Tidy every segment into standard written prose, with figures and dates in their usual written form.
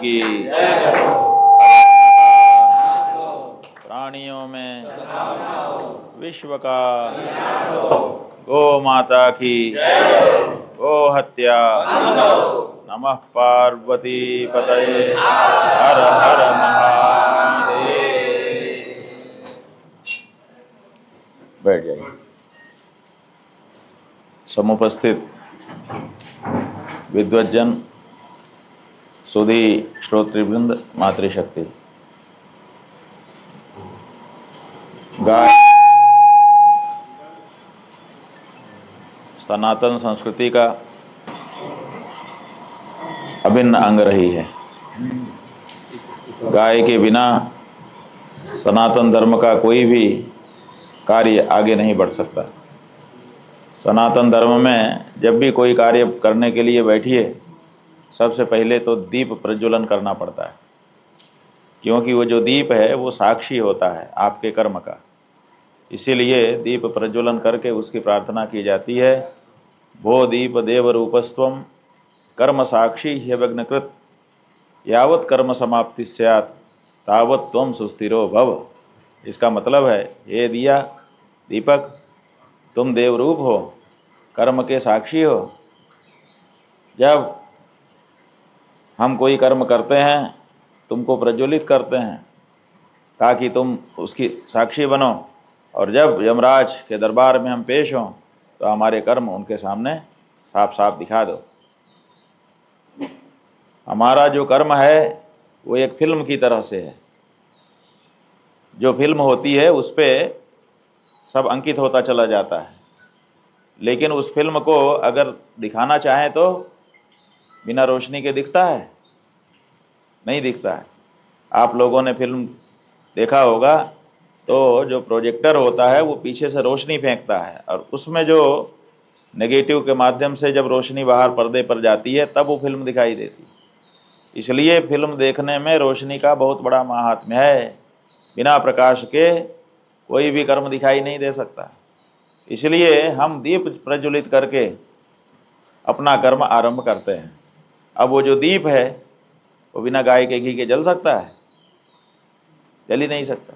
की। प्राणियों में विश्व का गौ माता की गो हत्या। नमः पार्वती पतये हर हर महादेव। बैठ जाइए। समुपस्थित विद्वज्जन, सुधी श्रोतृवृंद, मातृशक्ति, गाय सनातन संस्कृति का अभिन्न अंग रही है। गाय के बिना सनातन धर्म का कोई भी कार्य आगे नहीं बढ़ सकता। सनातन धर्म में जब भी कोई कार्य करने के लिए बैठिए, सबसे पहले तो दीप प्रज्वलन करना पड़ता है, क्योंकि वो जो दीप है वो साक्षी होता है आपके कर्म का। इसीलिए दीप प्रज्वलन करके उसकी प्रार्थना की जाती है। भो दीप देव रूपस्त्वम कर्म साक्षी ह्यवग्नकृत यावत कर्म समाप्ति स्यात् तावत त्वम सुस्थिरो भव। इसका मतलब है, हे दिया दीपक, तुम देवरूप हो, कर्म के साक्षी हो। जब हम कोई कर्म करते हैं, तुमको प्रज्वलित करते हैं ताकि तुम उसकी साक्षी बनो, और जब यमराज के दरबार में हम पेश हों तो हमारे कर्म उनके सामने साफ साफ दिखा दो। हमारा जो कर्म है वो एक फिल्म की तरह से है। जो फिल्म होती है उस पर सब अंकित होता चला जाता है, लेकिन उस फिल्म को अगर दिखाना चाहें तो बिना रोशनी के दिखता है? नहीं दिखता है। आप लोगों ने फिल्म देखा होगा तो जो प्रोजेक्टर होता है वो पीछे से रोशनी फेंकता है, और उसमें जो नेगेटिव के माध्यम से जब रोशनी बाहर पर्दे पर जाती है तब वो फिल्म दिखाई देती है। इसलिए फिल्म देखने में रोशनी का बहुत बड़ा महात्म्य है। बिना प्रकाश के कोई भी कर्म दिखाई नहीं दे सकता। इसलिए हम दीप प्रज्वलित करके अपना कर्म आरंभ करते हैं। अब वो जो दीप है वो बिना गाय के घी के जल सकता है? जल ही नहीं सकता।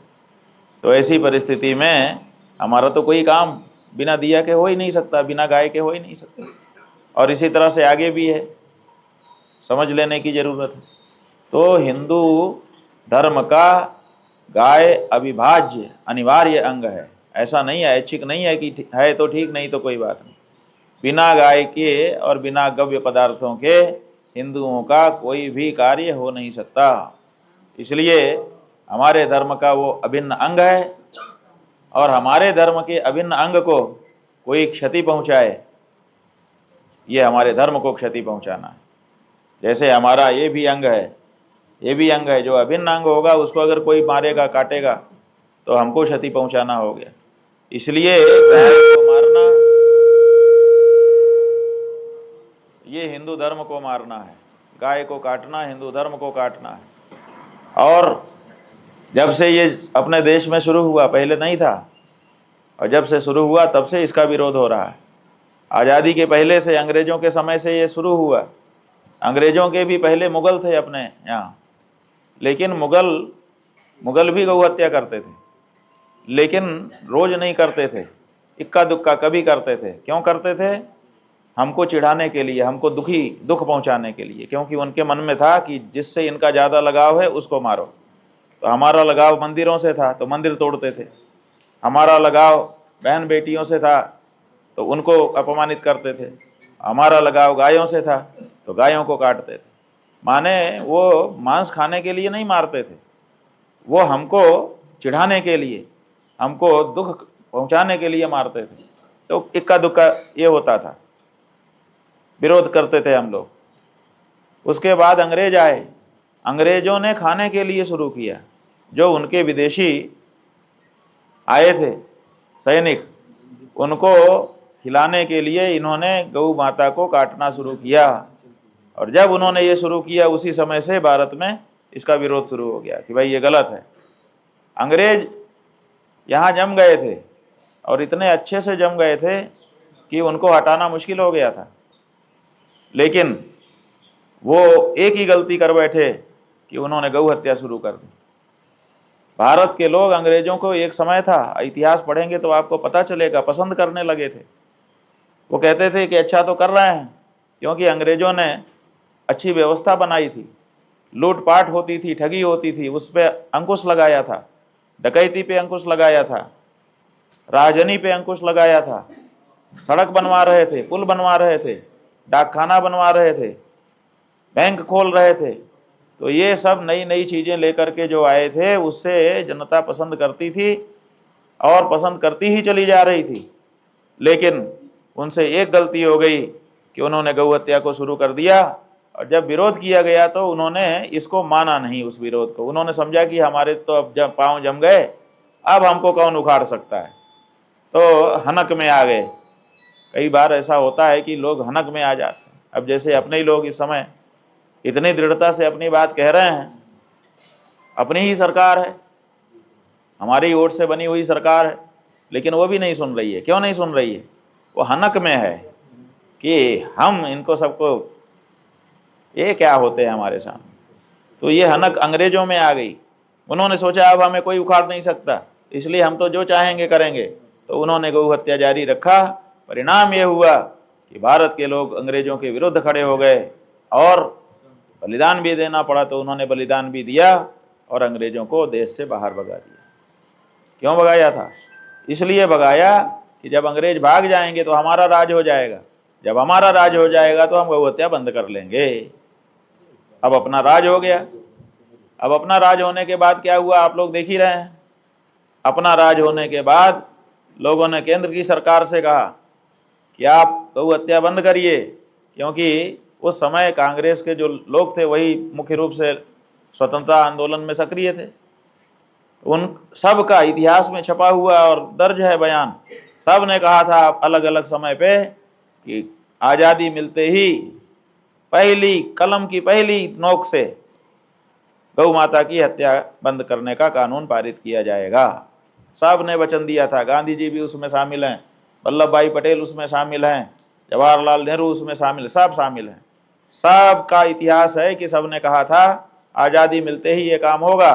तो ऐसी परिस्थिति में हमारा तो कोई काम बिना दिया के हो ही नहीं सकता, बिना गाय के हो ही नहीं सकता। और इसी तरह से आगे भी है, समझ लेने की ज़रूरत है। तो हिंदू धर्म का गाय अविभाज्य अनिवार्य अंग है। ऐसा नहीं है, ऐच्छिक नहीं है कि है तो ठीक, नहीं तो कोई बात नहीं। बिना गाय के और बिना गव्य पदार्थों के हिंदुओं का कोई भी कार्य हो नहीं सकता। इसलिए हमारे धर्म का वो अभिन्न अंग है, और हमारे धर्म के अभिन्न अंग को कोई क्षति पहुंचाए, ये हमारे धर्म को क्षति पहुंचाना है। जैसे हमारा ये भी अंग है, ये भी अंग है, जो अभिन्न अंग होगा उसको अगर कोई मारेगा, काटेगा तो हमको क्षति पहुंचाना हो गया। इसलिए गाय को मारना ये हिंदू धर्म को मारना है, गाय को काटना हिंदू धर्म को काटना है। और जब से ये अपने देश में शुरू हुआ, पहले नहीं था, और जब से शुरू हुआ तब से इसका विरोध हो रहा है। आज़ादी के पहले से, अंग्रेज़ों के समय से ये शुरू हुआ। अंग्रेज़ों के भी पहले मुग़ल थे अपने यहाँ, लेकिन मुग़ल भी गौ हत्या करते थे, लेकिन रोज़ नहीं करते थे, इक्का दुक्का कभी करते थे। क्यों करते थे? हमको चिढ़ाने के लिए, हमको दुख पहुँचाने के लिए, क्योंकि उनके मन में था कि जिससे इनका ज़्यादा लगाव है उसको मारो। तो हमारा लगाव मंदिरों से था तो मंदिर तोड़ते थे, हमारा लगाव बहन बेटियों से था तो उनको अपमानित करते थे, हमारा लगाव गायों से था तो गायों को काटते थे। माने वो मांस खाने के लिए नहीं मारते थे, वो हमको चिढ़ाने के लिए, हमको दुख पहुंचाने के लिए मारते थे। तो इक्का दुक्का ये होता था, विरोध करते थे हम लोग। उसके बाद अंग्रेज आए, अंग्रेज़ों ने खाने के लिए शुरू किया। जो उनके विदेशी आए थे सैनिक, उनको खिलाने के लिए इन्होंने गौ माता को काटना शुरू किया। और जब उन्होंने ये शुरू किया, उसी समय से भारत में इसका विरोध शुरू हो गया कि भाई ये गलत है। अंग्रेज यहाँ जम गए थे, और इतने अच्छे से जम गए थे कि उनको हटाना मुश्किल हो गया था। लेकिन वो एक ही गलती कर बैठे कि उन्होंने गौ हत्या शुरू कर दी। भारत के लोग अंग्रेजों को एक समय था, इतिहास पढ़ेंगे तो आपको पता चलेगा, पसंद करने लगे थे। वो कहते थे कि अच्छा तो कर रहे हैं, क्योंकि अंग्रेजों ने अच्छी व्यवस्था बनाई थी, लूटपाट होती थी, ठगी होती थी, उस पर अंकुश लगाया था, डकैती पे अंकुश लगाया था, राजनी पे अंकुश लगाया था, सड़क बनवा रहे थे, पुल बनवा रहे थे, डाकखाना बनवा रहे थे, बैंक खोल रहे थे। तो ये सब नई नई चीज़ें लेकर के जो आए थे, उससे जनता पसंद करती थी और पसंद करती ही चली जा रही थी। लेकिन उनसे एक गलती हो गई कि उन्होंने गौ हत्या को शुरू कर दिया, और जब विरोध किया गया तो उन्होंने इसको माना नहीं, उस विरोध को। उन्होंने समझा कि हमारे तो अब जब पाँव जम गए, अब हमको कौन उखाड़ सकता है, तो हनक में आ गए। कई बार ऐसा होता है कि लोग हनक में आ जाते हैं। अब जैसे अपने ही लोग इस समय इतनी दृढ़ता से अपनी बात कह रहे हैं, अपनी ही सरकार है, हमारी वोट से बनी हुई सरकार है, लेकिन वो भी नहीं सुन रही है। क्यों नहीं सुन रही है? वो हनक में है कि हम इनको सबको, ये क्या होते हैं हमारे सामने। तो ये हनक अंग्रेजों में आ गई। उन्होंने सोचा अब हमें कोई उखाड़ नहीं सकता, इसलिए हम तो जो चाहेंगे करेंगे। तो उन्होंने गौ हत्या जारी रखा। परिणाम ये हुआ कि भारत के लोग अंग्रेजों के विरुद्ध खड़े हो गए और बलिदान भी देना पड़ा। तो उन्होंने बलिदान भी दिया और अंग्रेजों को देश से बाहर भगा दिया। क्यों भगाया था? इसलिए भगाया कि जब अंग्रेज भाग जाएंगे तो हमारा राज हो जाएगा, जब हमारा राज हो जाएगा तो हम गौ हत्या बंद कर लेंगे। अब अपना राज हो गया। अब अपना राज होने के बाद क्या हुआ, आप लोग देख ही रहे हैं। अपना राज होने के बाद लोगों ने केंद्र की सरकार से कहा कि आप गौ हत्या बंद करिए, क्योंकि उस समय कांग्रेस के जो लोग थे वही मुख्य रूप से स्वतंत्रता आंदोलन में सक्रिय थे। उन सब का इतिहास में छपा हुआ और दर्ज है बयान। सब ने कहा था अलग अलग समय पे कि आज़ादी मिलते ही पहली कलम की पहली नोक से गौ माता की हत्या बंद करने का कानून पारित किया जाएगा। सब ने वचन दिया था। गांधी जी भी उसमें शामिल हैं, वल्लभ भाई पटेल उसमें शामिल हैं, जवाहरलाल नेहरू उसमें शामिल, सब शामिल हैं। सब का इतिहास है कि सब ने कहा था आज़ादी मिलते ही ये काम होगा।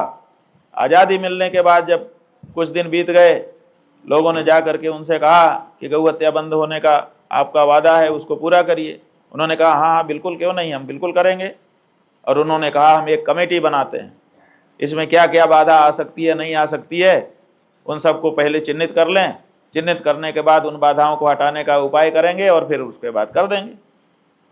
आज़ादी मिलने के बाद जब कुछ दिन बीत गए, लोगों ने जा करके उनसे कहा कि गौ हत्या बंद होने का आपका वादा है, उसको पूरा करिए। उन्होंने कहा हाँ हाँ बिल्कुल, क्यों नहीं, हम बिल्कुल करेंगे। और उन्होंने कहा हम एक कमेटी बनाते हैं, इसमें क्या क्या बाधा आ सकती है, नहीं आ सकती है, उन सबको पहले चिन्हित कर लें। चिन्हित करने के बाद उन बाधाओं को हटाने का उपाय करेंगे और फिर उसके बाद कर देंगे।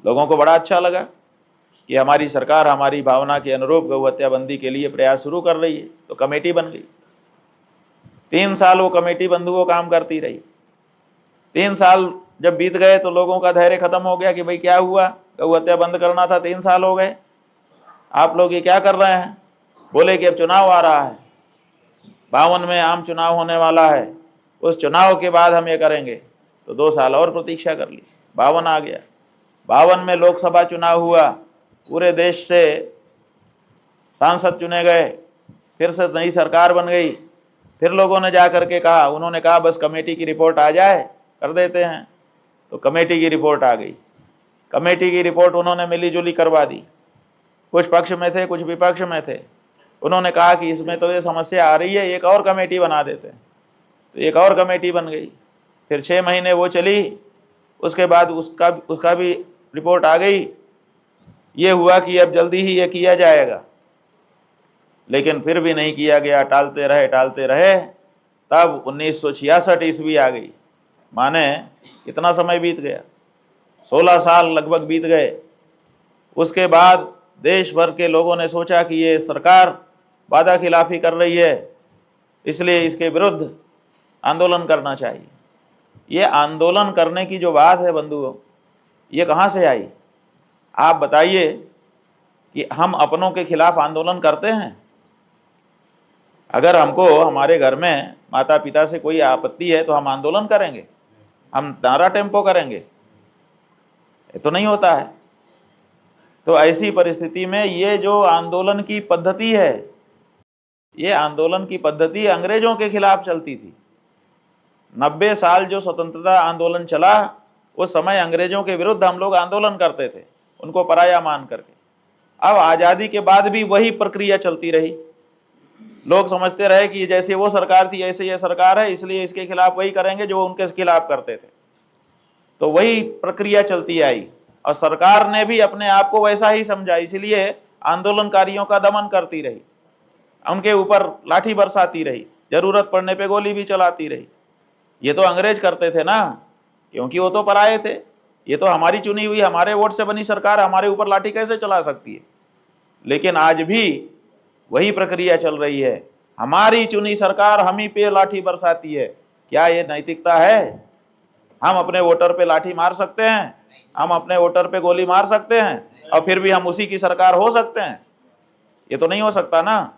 लोगों को बड़ा अच्छा लगा कि हमारी सरकार हमारी भावना के अनुरूप गौ हत्या बंदी के लिए प्रयास शुरू कर रही है। तो कमेटी बन गई। 3 साल वो कमेटी बंधुओं काम करती रही। 3 साल जब बीत गए तो लोगों का धैर्य खत्म हो गया कि भाई क्या हुआ, गौ हत्या बंद करना था, 3 साल हो गए, आप लोग ये क्या कर रहे हैं। बोले कि अब चुनाव आ रहा है, 52 में आम चुनाव होने वाला है, उस चुनाव के बाद हम ये करेंगे। तो 2 साल और प्रतीक्षा कर ली। 52 आ गया। 52 में लोकसभा चुनाव हुआ, पूरे देश से सांसद चुने गए, फिर से नई सरकार बन गई। फिर लोगों ने जा करके कहा, उन्होंने कहा बस कमेटी की रिपोर्ट आ जाए कर देते हैं। तो कमेटी की रिपोर्ट आ गई। कमेटी की रिपोर्ट उन्होंने मिली जुली करवा दी। कुछ पक्ष में थे, कुछ विपक्ष में थे। उन्होंने कहा कि इसमें तो ये समस्या आ रही है, एक और कमेटी बना देते हैं। तो एक और कमेटी बन गई। फिर 6 महीने वो चली, उसके बाद उसका भी रिपोर्ट आ गई। ये हुआ कि अब जल्दी ही ये किया जाएगा, लेकिन फिर भी नहीं किया गया। टालते रहे। तब 1966 ईस्वी आ गई। माने कितना समय बीत गया, 16 साल लगभग बीत गए। उसके बाद देश भर के लोगों ने सोचा कि ये सरकार वादा खिलाफी कर रही है, इसलिए इसके विरुद्ध आंदोलन करना चाहिए। ये आंदोलन करने की जो बात है बंधुओं, ये कहाँ से आई? आप बताइए कि हम अपनों के खिलाफ आंदोलन करते हैं? अगर हमको हमारे घर में माता पिता से कोई आपत्ति है तो हम आंदोलन करेंगे, हम नारा टेम्पो करेंगे? ये तो नहीं होता है। तो ऐसी परिस्थिति में ये जो आंदोलन की पद्धति है, ये आंदोलन की पद्धति अंग्रेजों के खिलाफ चलती थी। 90 साल जो स्वतंत्रता आंदोलन चला, उस समय अंग्रेजों के विरुद्ध हम लोग आंदोलन करते थे, उनको पराया मान करके। अब आज़ादी के बाद भी वही प्रक्रिया चलती रही। लोग समझते रहे कि जैसे वो सरकार थी ऐसे ये सरकार है, इसलिए इसके खिलाफ वही करेंगे जो उनके खिलाफ करते थे। तो वही प्रक्रिया चलती आई और सरकार ने भी अपने आप को वैसा ही समझा, इसलिए आंदोलनकारियों का दमन करती रही, उनके ऊपर लाठी बरसाती रही, जरूरत पड़ने पे गोली भी चलाती रही। ये तो अंग्रेज करते थे ना, क्योंकि वो तो पराये थे। ये तो हमारी चुनी हुई, हमारे वोट से बनी सरकार हमारे ऊपर लाठी कैसे चला सकती है? लेकिन आज भी वही प्रक्रिया चल रही है, हमारी चुनी सरकार हम ही पे लाठी बरसाती है। क्या ये नैतिकता है? हम अपने वोटर पे लाठी मार सकते हैं, हम अपने वोटर पे गोली मार सकते हैं और फिर भी हम उसी की सरकार हो सकते हैं? ये तो नहीं हो सकता ना।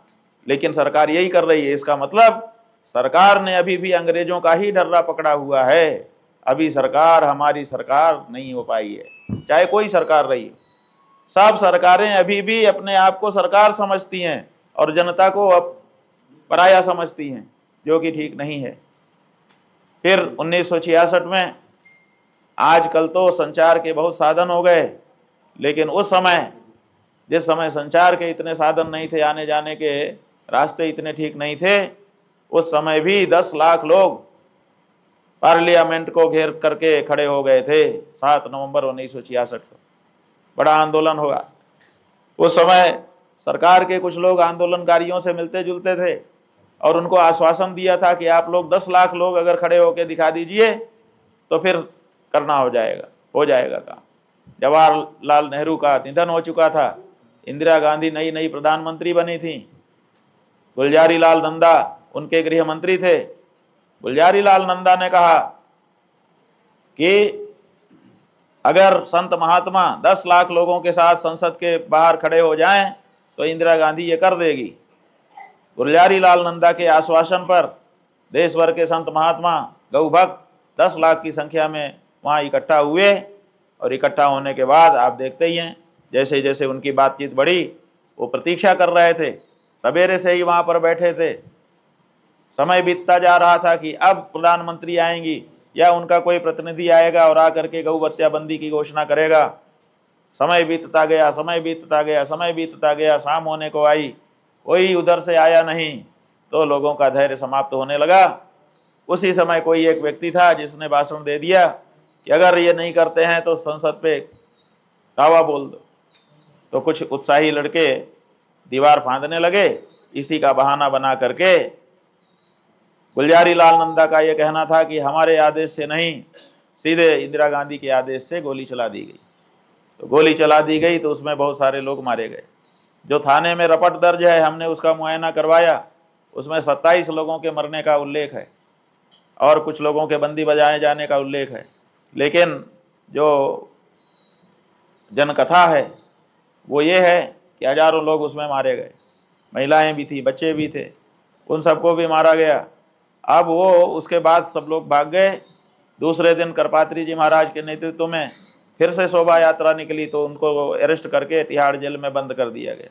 लेकिन सरकार यही कर रही है। इसका मतलब सरकार ने अभी भी अंग्रेजों का ही डर्रा पकड़ा हुआ है। अभी सरकार हमारी सरकार नहीं हो पाई है, चाहे कोई सरकार रही। सब सरकारें अभी भी अपने आप को सरकार समझती हैं और जनता को अब पराया समझती हैं, जो कि ठीक नहीं है। फिर 1966 में, आजकल तो संचार के बहुत साधन हो गए, लेकिन उस समय जिस समय संचार के इतने साधन नहीं थे, आने जाने के रास्ते इतने ठीक नहीं थे, उस समय भी 10 लाख लोग पार्लियामेंट को घेर करके खड़े हो गए थे 7 नवंबर 1966 को। बड़ा आंदोलन हुआ। उस समय सरकार के कुछ लोग आंदोलनकारियों से मिलते जुलते थे और उनको आश्वासन दिया था कि आप लोग 10 लाख लोग अगर खड़े होकर दिखा दीजिए तो फिर करना हो जाएगा काम। जवाहरलाल नेहरू का निधन हो चुका था, इंदिरा गांधी नई नई प्रधानमंत्री बनी थी, गुलजारी लाल नंदा उनके गृह मंत्री थे। गुलजारी लाल नंदा ने कहा कि अगर संत महात्मा 10 लाख लोगों के साथ संसद के बाहर खड़े हो जाएं तो इंदिरा गांधी ये कर देगी। गुलजारी लाल नंदा के आश्वासन पर देश भर के संत महात्मा गौ भक्त 10 लाख की संख्या में वहाँ इकट्ठा हुए और इकट्ठा होने के बाद आप देखते ही हैं, जैसे जैसे उनकी बातचीत बढ़ी, वो प्रतीक्षा कर रहे थे, सवेरे से ही वहाँ पर बैठे थे। समय बीतता जा रहा था कि अब प्रधानमंत्री आएंगी या उनका कोई प्रतिनिधि आएगा और आकर के गौ हत्या बंदी की घोषणा करेगा। समय बीतता गया, समय बीतता गया, समय बीतता गया, शाम होने को आई, कोई उधर से आया नहीं, तो लोगों का धैर्य समाप्त होने लगा। उसी समय कोई एक व्यक्ति था जिसने भाषण दे दिया कि अगर ये नहीं करते हैं तो संसद पे दावा बोल दो। तो कुछ उत्साही लड़के दीवार फांदने लगे। इसी का बहाना बना करके गुलजारी लाल नंदा का ये कहना था कि हमारे आदेश से नहीं, सीधे इंदिरा गांधी के आदेश से गोली चला दी गई। तो गोली चला दी गई तो उसमें बहुत सारे लोग मारे गए। जो थाने में रपट दर्ज है, हमने उसका मुआयना करवाया, उसमें 27 लोगों के मरने का उल्लेख है और कुछ लोगों के बंदी बजाए जाने का उल्लेख है। लेकिन जो जनकथा है वो ये है कि हजारों लोग उसमें मारे गए, महिलाएं भी थी, बच्चे भी थे, उन सबको भी मारा गया। अब वो उसके बाद सब लोग भाग गए। दूसरे दिन करपात्री जी महाराज के नेतृत्व में फिर से शोभा यात्रा निकली, तो उनको अरेस्ट करके तिहाड़ जेल में बंद कर दिया गया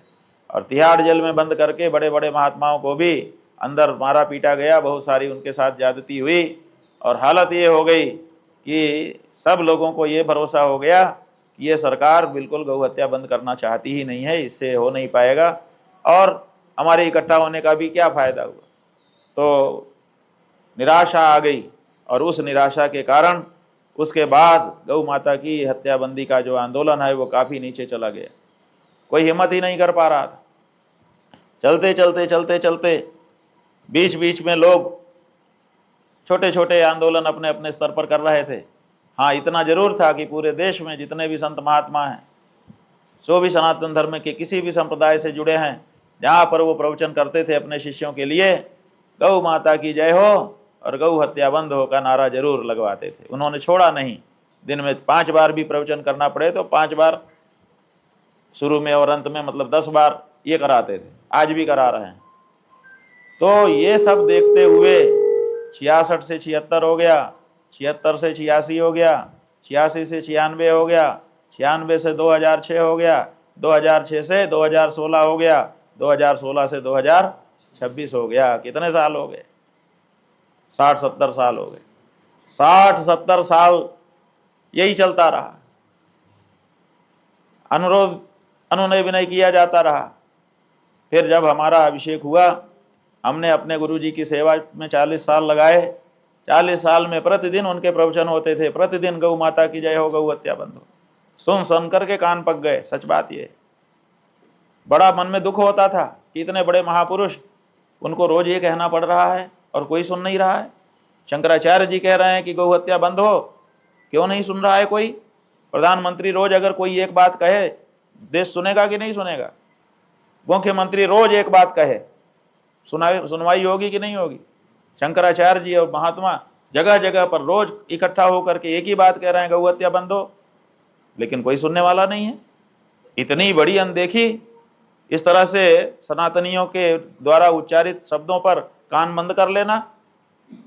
और तिहाड़ जेल में बंद करके बड़े बड़े महात्माओं को भी अंदर मारा पीटा गया। बहुत सारी उनके साथ ज्यादती हुई और हालत ये हो गई कि सब लोगों को ये भरोसा हो गया कि ये सरकार बिल्कुल गौ हत्या बंद करना चाहती ही नहीं है, इससे हो नहीं पाएगा और हमारे इकट्ठा होने का भी क्या फ़ायदा हुआ। तो निराशा आ गई और उस निराशा के कारण उसके बाद गौ माता की हत्याबंदी का जो आंदोलन है वो काफ़ी नीचे चला गया। कोई हिम्मत ही नहीं कर पा रहा था। चलते चलते चलते चलते बीच बीच में लोग छोटे छोटे आंदोलन अपने अपने स्तर पर कर रहे थे। हाँ, इतना जरूर था कि पूरे देश में जितने भी संत महात्मा हैं, जो भी सनातन धर्म के किसी भी संप्रदाय से जुड़े हैं, जहाँ पर वो प्रवचन करते थे अपने शिष्यों के लिए, गौ माता की जय हो और गौ हत्या बंद हो का नारा जरूर लगवाते थे। उन्होंने छोड़ा नहीं। दिन में 5 बार भी प्रवचन करना पड़े तो 5 बार शुरू में और अंत में, मतलब 10 बार ये कराते थे। आज भी करा रहे हैं। तो ये सब देखते हुए 66 से 76 हो गया, 76 से 86 हो गया, 86 से 96 हो गया, 96 से 2006 हो गया, 2006 से 2016 हो गया, 2016 से 2026 हो गया। कितने साल हो गए? 60-70 साल हो गए। 60-70 साल यही चलता रहा। अनुरोध अनुनय विनय किया जाता रहा। फिर जब हमारा अभिषेक हुआ, हमने अपने गुरुजी की सेवा में 40 साल लगाए। 40 साल में प्रतिदिन उनके प्रवचन होते थे, प्रतिदिन गौ माता की जय हो, गौ हत्या बंद हो। सुन करके कान पक गए। सच बात ये, बड़ा मन में दुख होता था कि इतने बड़े महापुरुष, उनको रोज ये कहना पड़ रहा है और कोई सुन नहीं रहा है। शंकराचार्य जी कह रहे हैं कि गौ हत्या बंद हो, क्यों नहीं सुन रहा है कोई? प्रधानमंत्री रोज अगर कोई एक बात कहे, देश सुनेगा कि नहीं सुनेगा? मुख्यमंत्री रोज एक बात कहे, सुनवाई होगी कि नहीं होगी? शंकराचार्य जी और महात्मा जगह जगह पर रोज इकट्ठा होकर के एक ही बात कह रहे हैं, गौ हत्या बंद हो, लेकिन कोई सुनने वाला नहीं है। इतनी बड़ी अनदेखी, इस तरह से सनातनियों के द्वारा उच्चारित शब्दों पर कान बंद कर लेना,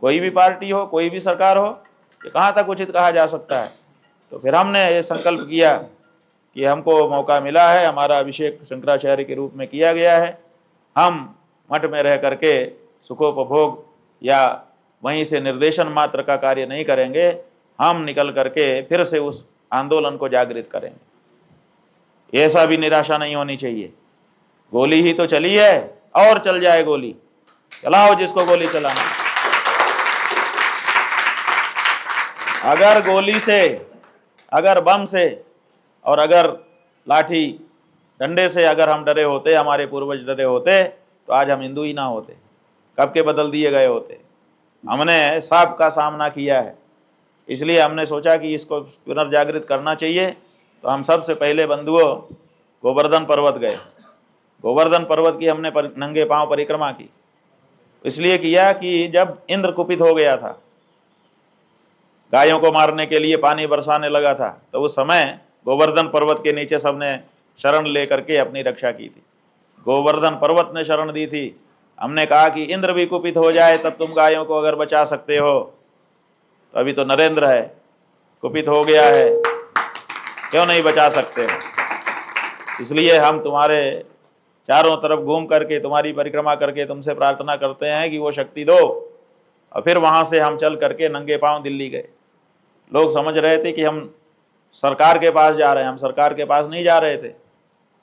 कोई भी पार्टी हो, कोई भी सरकार हो, ये कहाँ तक उचित कहा जा सकता है? तो फिर हमने ये संकल्प किया कि हमको मौका मिला है, हमारा अभिषेक शंकराचार्य के रूप में किया गया है, हम मठ में रह करके सुखोपभोग या वहीं से निर्देशन मात्र का कार्य नहीं करेंगे, हम निकल करके फिर से उस आंदोलन को जागृत करेंगे। ऐसा भी निराशा नहीं होनी चाहिए। गोली ही तो चली है, और चल जाए गोली, चलाओ जिसको गोली चलाना। अगर गोली से, अगर बम से और अगर लाठी डंडे से अगर हम डरे होते, हमारे पूर्वज डरे होते, तो आज हम हिंदू ही ना होते, कब के बदल दिए गए होते। हमने सब का सामना किया है, इसलिए हमने सोचा कि इसको पुनर्जागृत करना चाहिए। तो हम सबसे पहले बंधुओं गोवर्धन पर्वत गए। गोवर्धन पर्वत की हमने नंगे पांव परिक्रमा की। इसलिए किया कि जब इंद्र कुपित हो गया था, गायों को मारने के लिए पानी बरसाने लगा था, तो उस समय गोवर्धन पर्वत के नीचे सबने शरण ले करके अपनी रक्षा की थी। गोवर्धन पर्वत ने शरण दी थी। हमने कहा कि इंद्र भी कुपित हो जाए तब तुम गायों को अगर बचा सकते हो। तो अभी तो नरेंद्र है, कुपित हो गया है, क्यों नहीं बचा सकते हो? इसलिए हम तुम्हारे चारों तरफ घूम करके, तुम्हारी परिक्रमा करके तुमसे प्रार्थना करते हैं कि वो शक्ति दो। और फिर वहाँ से हम चल करके नंगे पांव दिल्ली गए। लोग समझ रहे थे कि हम सरकार के पास जा रहे हैं, हम सरकार के पास नहीं जा रहे थे,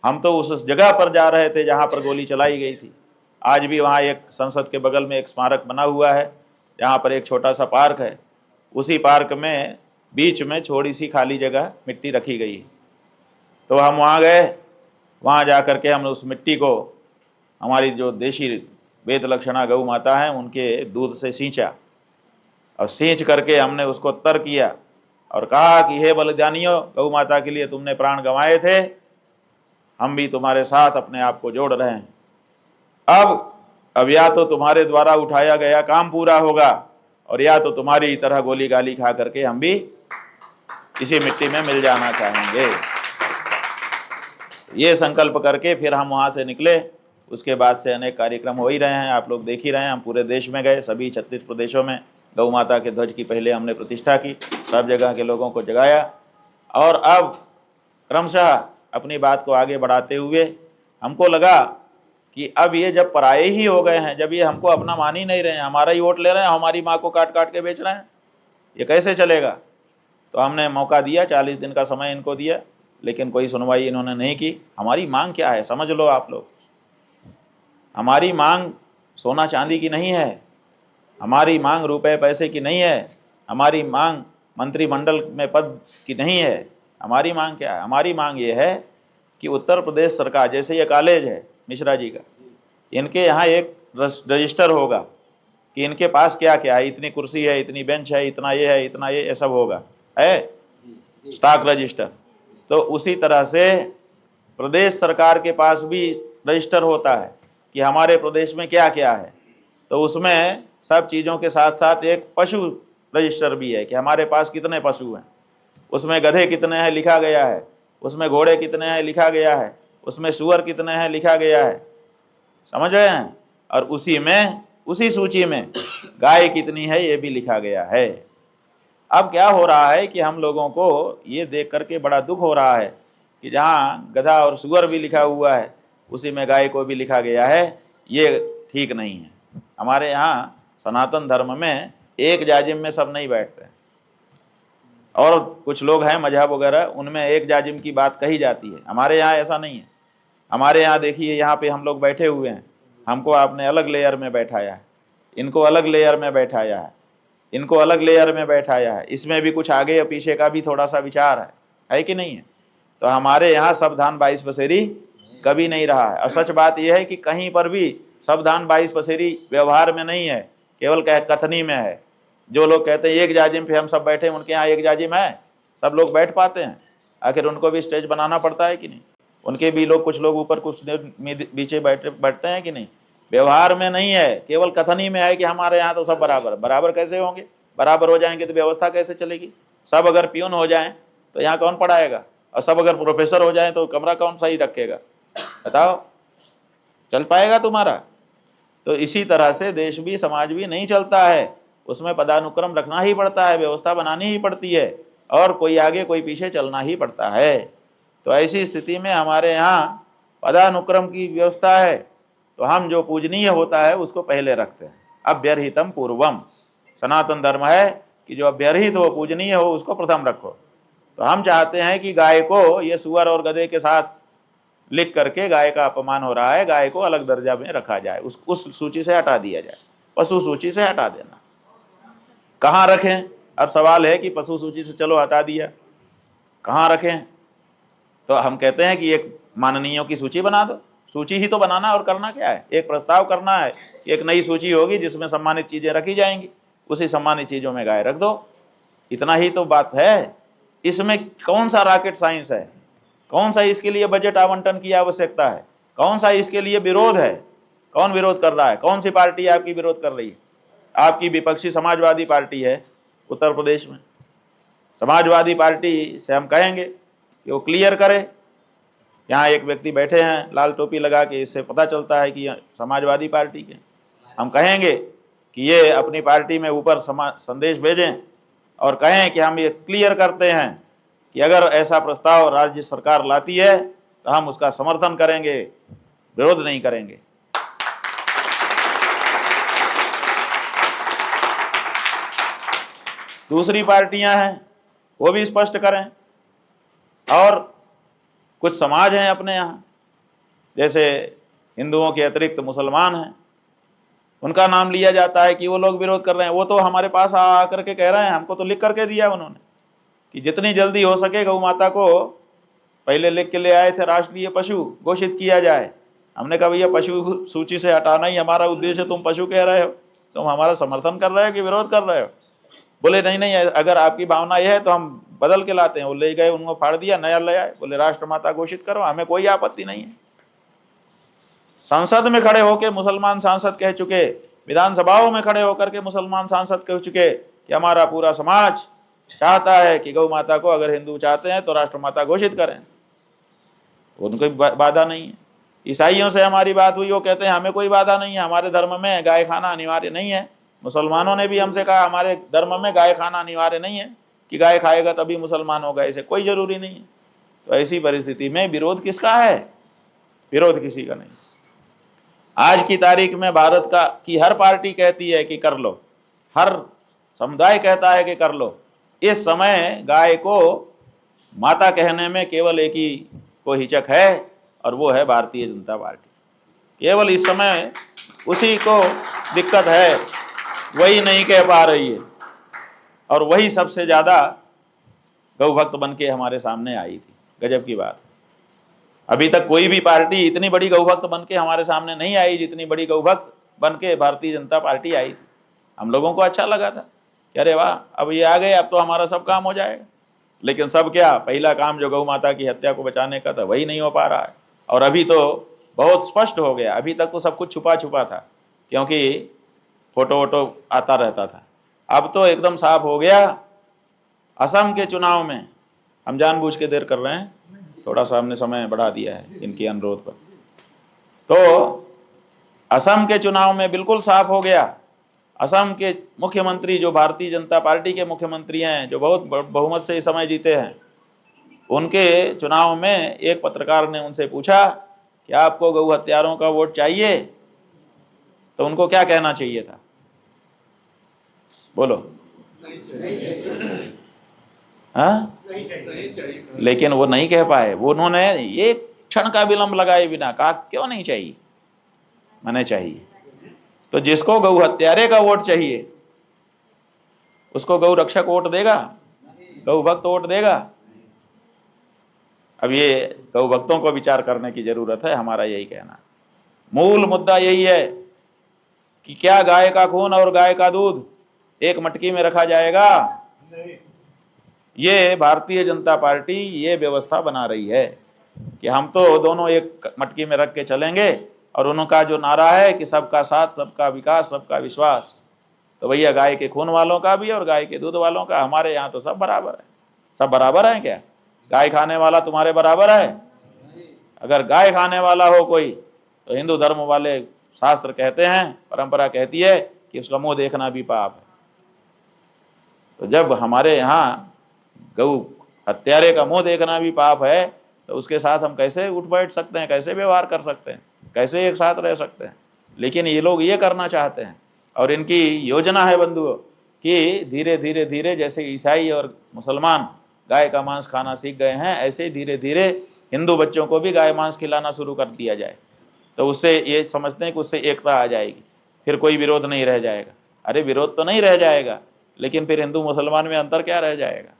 हम तो उस जगह पर जा रहे थे जहाँ पर गोली चलाई गई थी। आज भी वहाँ एक संसद के बगल में एक स्मारक बना हुआ है, जहाँ पर एक छोटा सा पार्क है। उसी पार्क में बीच में थोड़ी सी खाली जगह मिट्टी रखी गई है। तो हम वहाँ गए, वहाँ जा कर के हमने उस मिट्टी को हमारी जो देशी वेद लक्षणा गौ माता हैं उनके दूध से सींचा, और सींच करके हमने उसको तर किया और कहा कि हे बलिदानियों, गौ माता के लिए तुमने प्राण गंवाए थे, हम भी तुम्हारे साथ अपने आप को जोड़ रहे हैं। अब या तो तुम्हारे द्वारा उठाया गया काम पूरा होगा, और या तो तुम्हारी तरह गोली गाली खा करके हम भी इसी मिट्टी में मिल जाना चाहेंगे। ये संकल्प करके फिर हम वहाँ से निकले। उसके बाद से अनेक कार्यक्रम हो ही रहे हैं, आप लोग देख ही रहे हैं। हम पूरे देश में गए, सभी 36 प्रदेशों में गौ माता के ध्वज की पहले हमने प्रतिष्ठा की, सब जगह के लोगों को जगाया। और अब क्रमशः अपनी बात को आगे बढ़ाते हुए हमको लगा कि अब ये जब पराये ही हो गए हैं, जब ये हमको अपना मान ही नहीं रहे हैं, हमारा ही वोट ले रहे हैं, हमारी माँ को काट काट के बेच रहे हैं, ये कैसे चलेगा? तो हमने मौका दिया, 40 दिन का समय इनको दिया, लेकिन कोई सुनवाई इन्होंने नहीं की। हमारी मांग क्या है समझ लो आप लोग। हमारी मांग सोना चांदी की नहीं है, हमारी मांग रुपए पैसे की नहीं है, हमारी मांग मंत्रिमंडल में पद की नहीं है। हमारी मांग क्या है? हमारी मांग ये है कि उत्तर प्रदेश सरकार, जैसे ये कॉलेज है मिश्रा जी का, इनके यहाँ एक रजिस्टर होगा कि इनके पास क्या क्या है, इतनी कुर्सी है, इतनी बेंच है, इतना ये है, इतना ये सब होगा, है स्टॉक रजिस्टर। तो उसी तरह से प्रदेश सरकार के पास भी रजिस्टर होता है कि हमारे प्रदेश में क्या क्या है। तो उसमें सब चीज़ों के साथ साथ एक पशु रजिस्टर भी है कि हमारे पास कितने पशु हैं, उसमें गधे कितने हैं लिखा गया है, उसमें घोड़े कितने हैं लिखा गया है, उसमें सूअर कितने हैं लिखा गया है, समझ रहे हैं? और उसी में, उसी सूची में गाय कितनी है ये भी लिखा गया है। अब क्या हो रहा है कि हम लोगों को ये देख करके बड़ा दुख हो रहा है कि जहाँ गधा और सूअर भी लिखा हुआ है, उसी में गाय को भी लिखा गया है। ये ठीक नहीं है। हमारे यहाँ सनातन धर्म में एक जाजिम में सब नहीं बैठते, और कुछ लोग हैं मजहब वगैरह, उनमें एक जाजिम की बात कही जाती है। हमारे यहाँ ऐसा नहीं है। हमारे यहाँ देखिए, यहाँ पे हम लोग बैठे हुए हैं, हमको आपने अलग लेयर में बैठाया है, इनको अलग लेयर में बैठाया है, इनको अलग लेयर में बैठाया है। इसमें भी कुछ आगे या पीछे का भी थोड़ा सा विचार है कि नहीं है? तो हमारे यहाँ सावधान 22 पसेरी कभी नहीं रहा है। और सच बात यह है कि कहीं पर भी सावधान 22 पसेरी व्यवहार में नहीं है, केवल कथनी में है। जो लोग कहते हैं एक जाजिम पे हम सब बैठे हैं, उनके यहाँ एक जाजिम है, सब लोग बैठ पाते हैं? आखिर उनको भी स्टेज बनाना पड़ता है कि नहीं? उनके भी लोग, कुछ लोग ऊपर कुछ नीचे बैठते हैं कि नहीं? व्यवहार में नहीं है, केवल कथनी में है कि हमारे यहाँ तो सब बराबर। बराबर कैसे होंगे? बराबर हो जाएंगे तो व्यवस्था कैसे चलेगी? सब अगर प्यून हो जाएं तो यहाँ कौन पढ़ाएगा? और सब अगर प्रोफेसर हो जाएं तो कमरा कौन सही रखेगा? बताओ, चल पाएगा तुम्हारा? तो इसी तरह से देश भी समाज भी नहीं चलता है, उसमें पदानुक्रम रखना ही पड़ता है, व्यवस्था बनानी ही पड़ती है, और कोई आगे कोई पीछे चलना ही पड़ता है। तो ऐसी स्थिति में हमारे यहाँ पदानुक्रम की व्यवस्था है, तो हम जो पूजनीय होता है उसको पहले रखते हैं। अभ्यर्हितम पूर्वम, सनातन धर्म है कि जो अभ्यर्हित हो, पूजनीय हो, उसको प्रथम रखो। तो हम चाहते हैं कि गाय को ये सुअर और गधे के साथ लिख करके गाय का अपमान हो रहा है, गाय को अलग दर्जा में रखा जाए, उस सूची से हटा दिया जाए, पशु सूची से हटा देना। कहाँ रखें? अब सवाल है कि पशु सूची से चलो हटा दिया, कहाँ रखें? तो हम कहते हैं कि एक माननीयों की सूची बना दो। सूची ही तो बनाना, और करना क्या है? एक प्रस्ताव करना है, एक नई सूची होगी जिसमें सम्मानित चीज़ें रखी जाएंगी, उसी सम्मानित चीज़ों में गाय रख दो। इतना ही तो बात है। इसमें कौन सा रॉकेट साइंस है? कौन सा इसके लिए बजट आवंटन की आवश्यकता है? कौन सा इसके लिए विरोध है? कौन विरोध कर रहा है? कौन सी पार्टी आपकी विरोध कर रही है? आपकी विपक्षी समाजवादी पार्टी है उत्तर प्रदेश में। समाजवादी पार्टी से हम कहेंगे कि वो क्लियर करे। यहाँ एक व्यक्ति बैठे हैं लाल टोपी लगा के, इससे पता चलता है कि समाजवादी पार्टी के। हम कहेंगे कि ये अपनी पार्टी में ऊपर संदेश भेजें और कहें कि हम ये क्लियर करते हैं कि अगर ऐसा प्रस्ताव राज्य सरकार लाती है तो हम उसका समर्थन करेंगे, विरोध नहीं करेंगे। दूसरी पार्टियां हैं वो भी स्पष्ट करें। और कुछ समाज हैं अपने यहाँ, जैसे हिंदुओं के अतिरिक्त मुसलमान हैं, उनका नाम लिया जाता है कि वो लोग विरोध कर रहे हैं। वो तो हमारे पास आ करके कह रहे हैं, हमको तो लिख करके दिया उन्होंने कि जितनी जल्दी हो सके गौ माता को, पहले लिख के ले आए थे, राष्ट्रीय पशु घोषित किया जाए। हमने कहा भैया पशु सूची से हटाना ही हमारा उद्देश्य, तुम पशु कह रहे हो, तुम हमारा समर्थन कर रहे हो कि विरोध कर रहे हो? बोले नहीं नहीं, अगर आपकी भावना यह है तो हम बदल के लाते हैं। वो ले गए, उनको फाड़ दिया, नया ले आए, बोले राष्ट्रमाता घोषित करो, हमें कोई आपत्ति नहीं है। संसद में खड़े होकर मुसलमान सांसद कह चुके, विधानसभाओं में खड़े होकर के मुसलमान सांसद कह चुके कि हमारा पूरा समाज चाहता है कि गौ माता को, अगर हिंदू चाहते हैं तो राष्ट्रमाता घोषित करें, उनको बाधा नहीं है। ईसाइयों से हमारी बात हुई, वो कहते हैं हमें कोई बाधा नहीं है, हमारे धर्म में गाय खाना अनिवार्य नहीं है। मुसलमानों ने भी हमसे कहा हमारे धर्म में गाय खाना अनिवार्य नहीं है, कि गाय खाएगा तभी मुसलमान होगा, इसे कोई जरूरी नहीं है। तो ऐसी परिस्थिति में विरोध किसका है? विरोध किसी का नहीं। आज की तारीख में भारत की हर पार्टी कहती है कि कर लो, हर समुदाय कहता है कि कर लो। इस समय गाय को माता कहने में केवल एक ही को हिचक है, और वो है भारतीय जनता पार्टी। केवल इस समय उसी को दिक्कत है, वही नहीं कह पा रही है, और वही सबसे ज़्यादा गौभक्त बन के हमारे सामने आई थी। गजब की बात, अभी तक कोई भी पार्टी इतनी बड़ी गौभक्त बन के हमारे सामने नहीं आई जितनी बड़ी गौभक्त बन के भारतीय जनता पार्टी आई थी। हम लोगों को अच्छा लगा था कि अरे वाह, अब ये आ गए, अब तो हमारा सब काम हो जाएगा। लेकिन सब क्या, पहला काम जो गौ माता की हत्या को बचाने का था वही नहीं हो पा रहा है। और अभी तो बहुत स्पष्ट हो गया, अभी तक तो सब कुछ छुपा छुपा था, क्योंकि फोटो वोटो आता रहता था। अब तो एकदम साफ हो गया। असम के चुनाव में, हम जानबूझ के देर कर रहे हैं, थोड़ा सा हमने समय बढ़ा दिया है इनके अनुरोध पर। तो असम के चुनाव में बिल्कुल साफ हो गया। असम के मुख्यमंत्री, जो भारतीय जनता पार्टी के मुख्यमंत्री हैं, जो बहुत बहुमत से इस समय जीते हैं, उनके चुनाव में एक पत्रकार ने उनसे पूछा कि आपको गौ हत्यारों का वोट चाहिए? तो उनको क्या कहना चाहिए था? बोलो। हाँ, लेकिन वो नहीं कह पाए। वो उन्होंने एक क्षण का विलंब लगाए बिना कहा क्यों नहीं चाहिए, मैंने चाहिए। तो जिसको गौ हत्यारे का वोट चाहिए उसको गौ रक्षक वोट देगा, गौ भक्त वोट देगा? अब ये गौ भक्तों को विचार करने की जरूरत है, हमारा यही कहना। मूल मुद्दा यही है कि क्या गाय का खून और गाय का दूध एक मटकी में रखा जाएगा? ये भारतीय जनता पार्टी ये व्यवस्था बना रही है कि हम तो दोनों एक मटकी में रख के चलेंगे, और उनका जो नारा है कि सबका साथ, सबका विकास, सबका विश्वास, तो भैया गाय के खून वालों का भी और गाय के दूध वालों का, हमारे यहाँ तो सब बराबर है। सब बराबर है क्या? गाय खाने वाला तुम्हारे बराबर है? अगर गाय खाने वाला हो कोई तो हिंदू धर्म वाले शास्त्र कहते हैं, परंपरा कहती है कि उसका मुंह देखना भी पाप है। तो जब हमारे यहाँ गौ हत्यारे का मुंह देखना भी पाप है, तो उसके साथ हम कैसे उठ बैठ सकते हैं, कैसे व्यवहार कर सकते हैं, कैसे एक साथ रह सकते हैं? लेकिन ये लोग ये करना चाहते हैं, और इनकी योजना है बंधुओं कि धीरे धीरे धीरे जैसे ईसाई और मुसलमान गाय का मांस खाना सीख गए हैं, ऐसे ही धीरे धीरे हिंदू बच्चों को भी गाय मांस खिलाना शुरू कर दिया जाए। तो उससे ये समझते हैं कि उससे एकता आ जाएगी, फिर कोई विरोध नहीं रह जाएगा। अरे विरोध तो नहीं रह जाएगा, लेकिन फिर हिंदू मुसलमान में अंतर क्या रह जाएगा?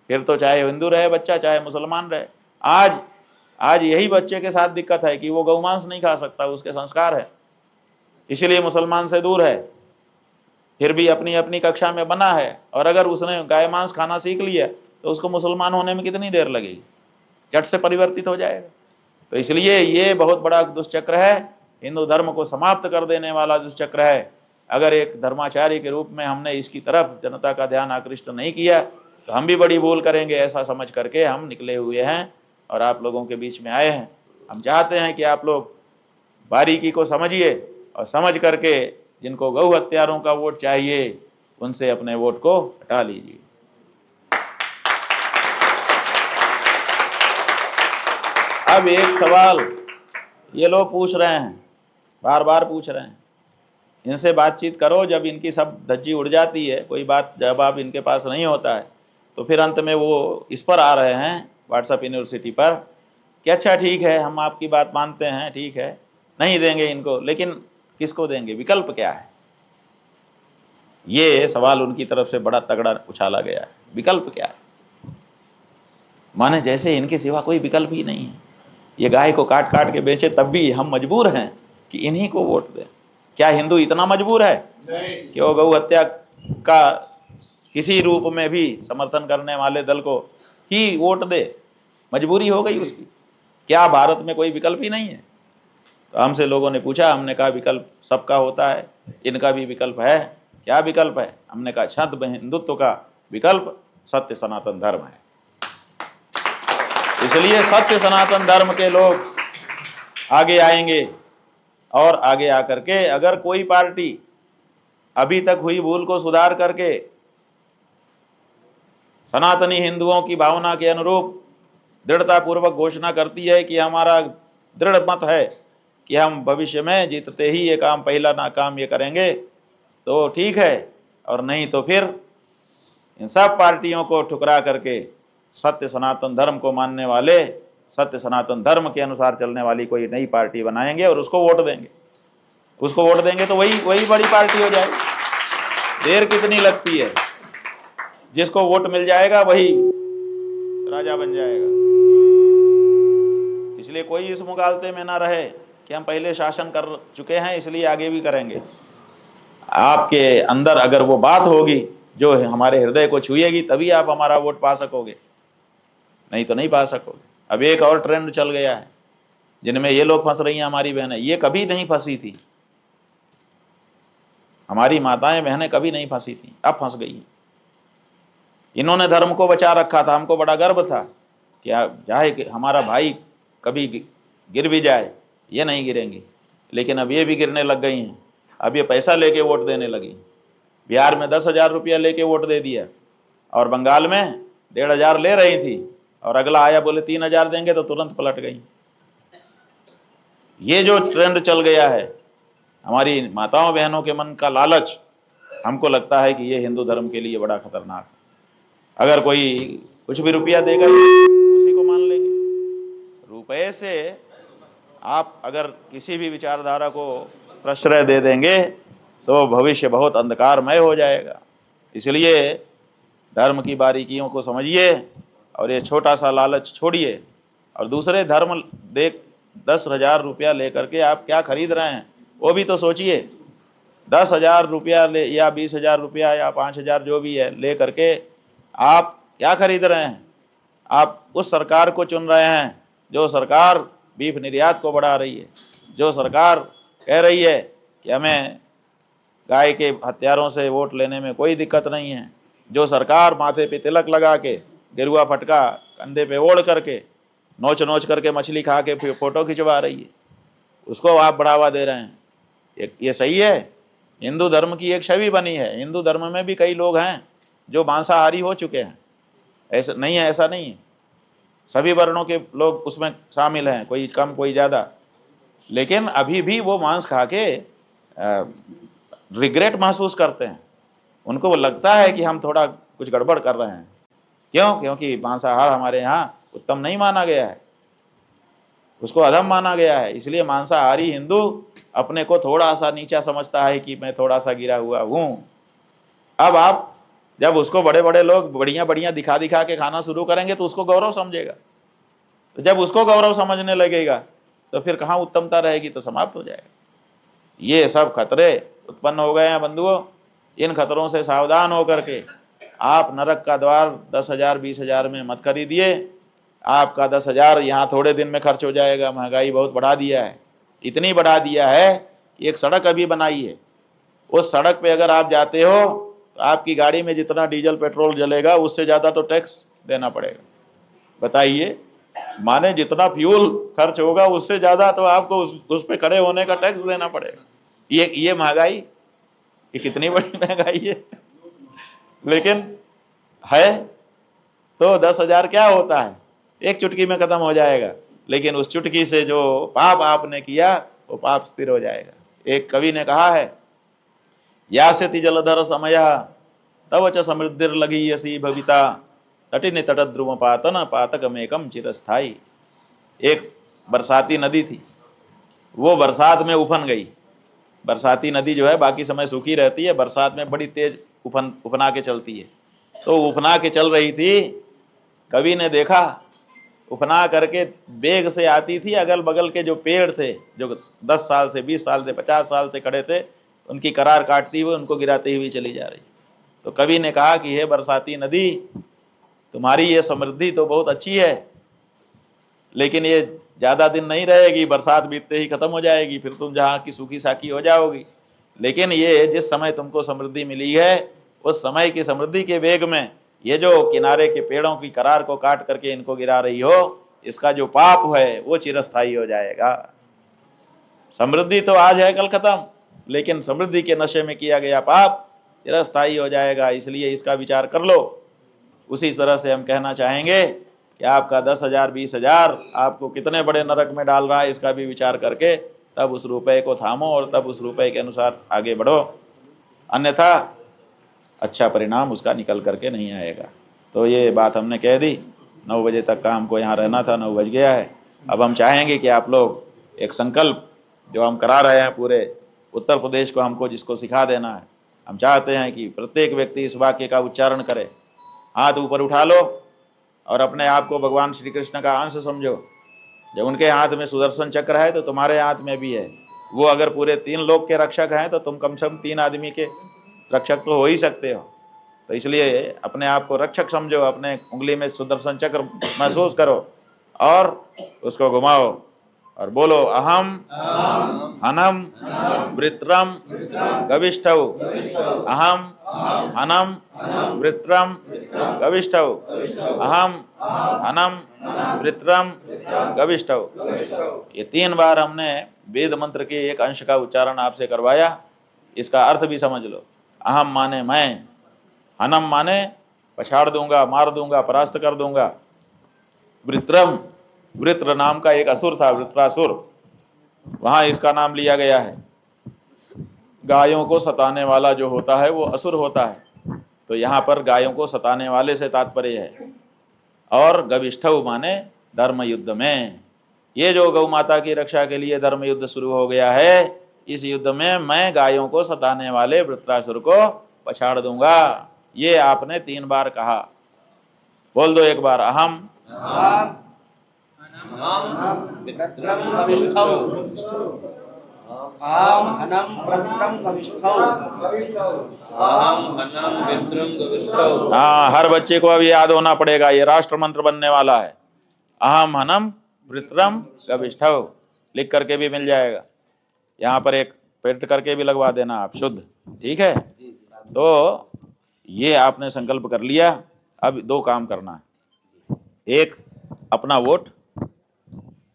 फिर तो चाहे हिंदू रहे बच्चा, चाहे मुसलमान रहे। आज यही बच्चे के साथ दिक्कत है कि वो गौमांस नहीं खा सकता, उसके संस्कार है, इसीलिए मुसलमान से दूर है। फिर भी अपनी अपनी कक्षा में बना है, और अगर उसने गाय मांस खाना सीख लिया तो उसको मुसलमान होने में कितनी देर लगेगी? झट से परिवर्तित हो जाएगा। तो इसलिए ये बहुत बड़ा दुष्चक्र है, हिंदू धर्म को समाप्त कर देने वाला दुष्चक्र है। अगर एक धर्माचार्य के रूप में हमने इसकी तरफ जनता का ध्यान आकृष्ट नहीं किया तो हम भी बड़ी भूल करेंगे, ऐसा समझ करके हम निकले हुए हैं और आप लोगों के बीच में आए हैं। हम चाहते हैं कि आप लोग बारीकी को समझिए, और समझ करके जिनको गौ हत्यारों का वोट चाहिए उनसे अपने वोट को हटा लीजिए। अब एक सवाल ये लोग पूछ रहे हैं, बार बार पूछ रहे हैं, इनसे बातचीत करो। जब इनकी सब धज्जी उड़ जाती है, कोई बात जवाब इनके पास नहीं होता है, तो फिर अंत में वो इस पर आ रहे हैं व्हाट्सएप यूनिवर्सिटी पर कि अच्छा ठीक है, हम आपकी बात मानते हैं, ठीक है, नहीं देंगे इनको, लेकिन किसको देंगे, विकल्प क्या है? ये सवाल उनकी तरफ से बड़ा तगड़ा उछाला गया है, विकल्प क्या है? माने जैसे इनके सिवा कोई विकल्प ही नहीं है। ये गाय को काट काट के बेचे तब भी हम मजबूर हैं कि इन्हीं को वोट दें। क्या हिंदू इतना मजबूर है कि वो गौ हत्या का किसी रूप में भी समर्थन करने वाले दल को ही वोट दे? मजबूरी हो गई उसकी। क्या भारत में कोई विकल्प ही नहीं है? तो हमसे लोगों ने पूछा, हमने कहा विकल्प सबका होता है, इनका भी विकल्प है। क्या विकल्प है? हमने कहा छद्म हिंदुत्व का विकल्प सत्य सनातन धर्म है। इसलिए सत्य सनातन धर्म के लोग आगे आएंगे, और आगे आकर के अगर कोई पार्टी अभी तक हुई भूल को सुधार करके सनातनी हिंदुओं की भावना के अनुरूप दृढ़तापूर्वक घोषणा करती है कि हमारा दृढ़ मत है कि हम भविष्य में जीतते ही ये काम, पहला ना काम ये करेंगे, तो ठीक है, और नहीं तो फिर इन सब पार्टियों को ठुकरा करके सत्य सनातन धर्म को मानने वाले, सत्य सनातन धर्म के अनुसार चलने वाली कोई नई पार्टी बनाएंगे और उसको वोट देंगे। उसको वोट देंगे तो वही बड़ी पार्टी हो जाएगी। देर कितनी लगती है, जिसको वोट मिल जाएगा वही राजा बन जाएगा। इसलिए कोई इस मुगालते में ना रहे कि हम पहले शासन कर चुके हैं इसलिए आगे भी करेंगे। आपके अंदर अगर वो बात होगी जो हमारे हृदय को छुएगी, तभी आप हमारा वोट पा सकोगे, नहीं तो नहीं पा सकोगे। अब एक और ट्रेंड चल गया है जिनमें ये लोग फंस रही हैं, हमारी बहनें, ये कभी नहीं फंसी थी, हमारी माताएं बहनें कभी नहीं फंसी थी, अब फंस गई हैं। इन्होंने धर्म को बचा रखा था, हमको बड़ा गर्व था कि चाहे कि हमारा भाई कभी गिर भी जाए, ये नहीं गिरेंगी, लेकिन अब ये भी गिरने लग गई हैं। अब ये पैसा लेके वोट देने लगी। बिहार में 10,000 रुपया लेके वोट दे दिया, और बंगाल में 1,500 ले रही थी, और अगला आया बोले 3,000 देंगे, तो तुरंत पलट गई। ये जो ट्रेंड चल गया है, हमारी माताओं बहनों के मन का लालच, हमको लगता है कि ये हिंदू धर्म के लिए बड़ा खतरनाक है। अगर कोई कुछ भी रुपया देगा उसी को मान लेंगे। रुपये से आप अगर किसी भी विचारधारा को प्रश्रय दे देंगे तो भविष्य बहुत अंधकारमय हो जाएगा। इसलिए धर्म की बारीकियों को समझिए और ये छोटा सा लालच छोड़िए। और दूसरे धर्म देख 10,000 रुपया लेकर के आप क्या खरीद रहे हैं वो भी तो सोचिए। 10,000 रुपया ले या 20,000 रुपया या 5,000 जो भी है ले करके आप क्या खरीद रहे हैं? आप उस सरकार को चुन रहे हैं जो सरकार बीफ निर्यात को बढ़ा रही है, जो सरकार कह रही है कि हमें गाय के हथियारों से वोट लेने में कोई दिक्कत नहीं है, जो सरकार माथे पे तिलक लगा के गेरुआ फटका कंधे पे ओढ़ करके नोच नोच करके मछली खा के फिर फोटो खिंचवा रही है, उसको आप बढ़ावा दे रहे हैं। ये सही है? हिंदू धर्म की एक छवि बनी है। हिंदू धर्म में भी कई लोग हैं जो मांसाहारी हो चुके हैं, ऐसा नहीं है, ऐसा नहीं है। सभी वर्णों के लोग उसमें शामिल हैं, कोई कम कोई ज़्यादा, लेकिन अभी भी वो मांस खा के रिग्रेट महसूस करते हैं। उनको वो लगता है कि हम थोड़ा कुछ गड़बड़ कर रहे हैं। क्यों? क्योंकि मांसाहार हमारे यहाँ उत्तम नहीं माना गया है, उसको अधम माना गया है। इसलिए मांसाहारी हिंदू अपने को थोड़ा सा नीचा समझता है कि मैं थोड़ा सा गिरा हुआ हूँ। अब आप जब उसको बड़े बड़े लोग बढ़िया बढ़िया दिखा दिखा के खाना शुरू करेंगे तो उसको गौरव समझेगा। तो जब उसको गौरव समझने लगेगा तो फिर कहाँ उत्तमता रहेगी? तो समाप्त हो जाएगा। ये सब खतरे उत्पन्न हो गए हैं बंधुओं। इन खतरों से सावधान होकर के आप नरक का द्वार 10,000 20,000 में मत खरीदिए। आपका 10,000 यहाँ थोड़े दिन में खर्च हो जाएगा। महंगाई बहुत बढ़ा दिया है, इतनी बढ़ा दिया है कि एक सड़क अभी बनाई है, उस सड़क पे अगर आप जाते हो तो आपकी गाड़ी में जितना डीजल पेट्रोल जलेगा उससे ज़्यादा तो टैक्स देना पड़ेगा। बताइए, माने जितना फ्यूल खर्च होगा उससे ज़्यादा तो आपको उस पे खड़े होने का टैक्स देना पड़ेगा। ये महंगाई, ये कितनी बड़ी महंगाई है। लेकिन है तो 10,000 क्या होता है, एक चुटकी में ख़त्म हो जाएगा। लेकिन उस चुटकी से जो पाप आपने किया वो पाप स्थिर हो जाएगा। एक कवि ने कहा है, यास्यति जलधर समय तव च समृद्धिर्लघीयसी भविता तटिनि तटद्रुम पातन पातकमेकम चिरस्थाई। एक बरसाती नदी थी, वो बरसात में उफन गई। बरसाती नदी जो है बाकी समय सूखी रहती है, बरसात में बड़ी तेज उफना के चलती है। तो उफना के चल रही थी, कवि ने देखा उफना करके बेग से आती थी। अगल बगल के जो पेड़ थे, जो 10 साल से 20 साल से 50 साल से खड़े थे, उनकी करार काटती हुई उनको गिराती हुई चली जा रही। तो कवि ने कहा कि हे बरसाती नदी, तुम्हारी ये समृद्धि तो बहुत अच्छी है, लेकिन ये ज़्यादा दिन नहीं रहेगी, बरसात बीतते ही ख़त्म हो जाएगी, फिर तुम जहाँ की सूखी साखी हो जाओगी। लेकिन ये जिस समय तुमको समृद्धि मिली है, उस समय की समृद्धि के वेग में ये जो किनारे के पेड़ों की करार को काट करके इनको गिरा रही हो, इसका जो पाप है वो चिरस्थायी हो जाएगा। समृद्धि तो आज है कल खत्म, लेकिन समृद्धि के नशे में किया गया पाप चिरस्थायी हो जाएगा। इसलिए इसका विचार कर लो। उसी तरह से हम कहना चाहेंगे कि आपका 10,000 20,000 आपको कितने बड़े नरक में डाल रहा है, इसका भी विचार करके तब उस रुपए को थामो और तब उस रुपए के अनुसार आगे बढ़ो, अन्यथा अच्छा परिणाम उसका निकल करके नहीं आएगा। तो ये बात हमने कह दी। 9 बजे तक का हमको यहाँ रहना था, 9 बज गया है। अब हम चाहेंगे कि आप लोग एक संकल्प जो हम करा रहे हैं पूरे उत्तर प्रदेश को, हमको जिसको सिखा देना है, हम चाहते हैं कि प्रत्येक व्यक्ति इस वाक्य का उच्चारण करे। हाथ ऊपर उठा लो और अपने आप को भगवान श्री कृष्ण का अंश समझो। जब उनके हाथ में सुदर्शन चक्र है तो तुम्हारे हाथ में भी है। वो अगर पूरे 3 लोक के रक्षक हैं तो तुम कम से कम 3 आदमी के रक्षक तो हो ही सकते हो। तो इसलिए अपने आप को रक्षक समझो, अपने उंगली में सुदर्शन चक्र महसूस करो और उसको घुमाओ और बोलो, अहम हनम वृत्रम गविष्ठौ, अहम हनम वृत्रम गविष्ठौ, अहम हनम वृत्रम गविष्ठौ। ये 3 बार हमने वेद मंत्र के एक अंश का उच्चारण आपसे करवाया। इसका अर्थ भी समझ लो। अहम माने मैं, हनम माने पछाड़ दूंगा, मार दूंगा, परास्त कर दूंगा। वृत्रम, वृत्र नाम का एक असुर था, वृत्रासुर, वहाँ इसका नाम लिया गया है। गायों को सताने वाला जो होता है वो असुर होता है, तो यहाँ पर गायों को सताने वाले से तात्पर्य है। और गविष्ठौ माने धर्म युद्ध में। ये जो गौ माता की रक्षा के लिए धर्म युद्ध शुरू हो गया है, इस युद्ध में मैं गायों को सताने वाले वृत्रासुर को पछाड़ दूंगा। ये आपने 3 बार कहा। बोल दो एक बार, अहम हाँ, हर बच्चे को अब याद होना पड़ेगा, ये राष्ट्र मंत्र बनने वाला है। अहम हनम वृत्रम गविष्ठव, लिख करके भी मिल जाएगा, यहाँ पर एक पेंट करके भी लगवा देना आप, शुद्ध। ठीक है, तो ये आपने संकल्प कर लिया। अब 2 काम करना है। एक, अपना वोट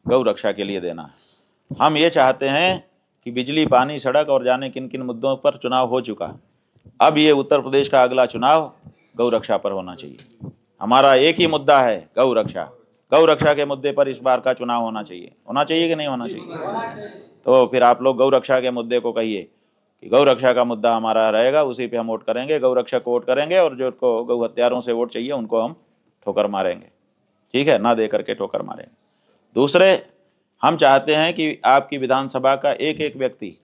गौ रक्षा के लिए देना है। हम ये चाहते हैं कि बिजली, पानी, सड़क और जाने किन किन मुद्दों पर चुनाव हो चुका, अब ये उत्तर प्रदेश का अगला चुनाव गौ रक्षा पर होना चाहिए। हमारा एक ही मुद्दा है, गौ रक्षा। गौ रक्षा के मुद्दे पर इस बार का चुनाव होना चाहिए। होना चाहिए कि नहीं होना चाहिए? तो फिर आप लोग गौ रक्षा के मुद्दे को कहिए कि गौ रक्षा का मुद्दा हमारा रहेगा, उसी पे हम वोट करेंगे, गौ रक्षा को वोट करेंगे, और जो को गौ हत्यारों से वोट चाहिए उनको हम ठोकर मारेंगे। ठीक है, ना दे करके ठोकर मारेंगे। दूसरे, हम चाहते हैं कि आपकी विधानसभा का एक एक व्यक्ति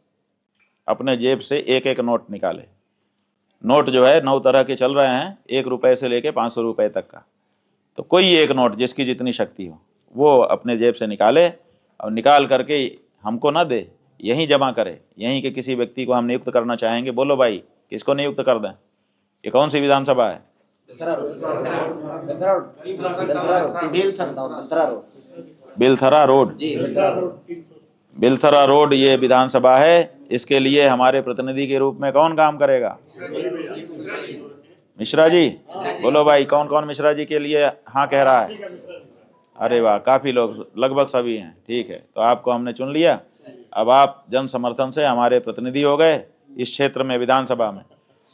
अपने जेब से एक एक नोट निकाले। नोट जो है 9 तरह के चल रहे हैं, 1 रुपये से लेके 500 रुपये तक का। तो कोई एक नोट जिसकी जितनी शक्ति हो वो अपने जेब से निकाले, और निकाल करके हमको ना दे, यहीं जमा करे। यहीं के किसी व्यक्ति को हम नियुक्त करना चाहेंगे। बोलो भाई, किसको नियुक्त कर दें? ये कौन सी विधानसभा है? बिलथरा रोड। बिलथरा रोड ये विधानसभा है। इसके लिए हमारे प्रतिनिधि के रूप में कौन काम करेगा? मिश्रा जी। बोलो भाई, कौन कौन मिश्रा जी के लिए हाँ कह रहा है? अरे वाह, काफ़ी लोग, लगभग सभी हैं। ठीक है, तो आपको हमने चुन लिया। अब आप जन समर्थन से हमारे प्रतिनिधि हो गए इस क्षेत्र में, विधानसभा में।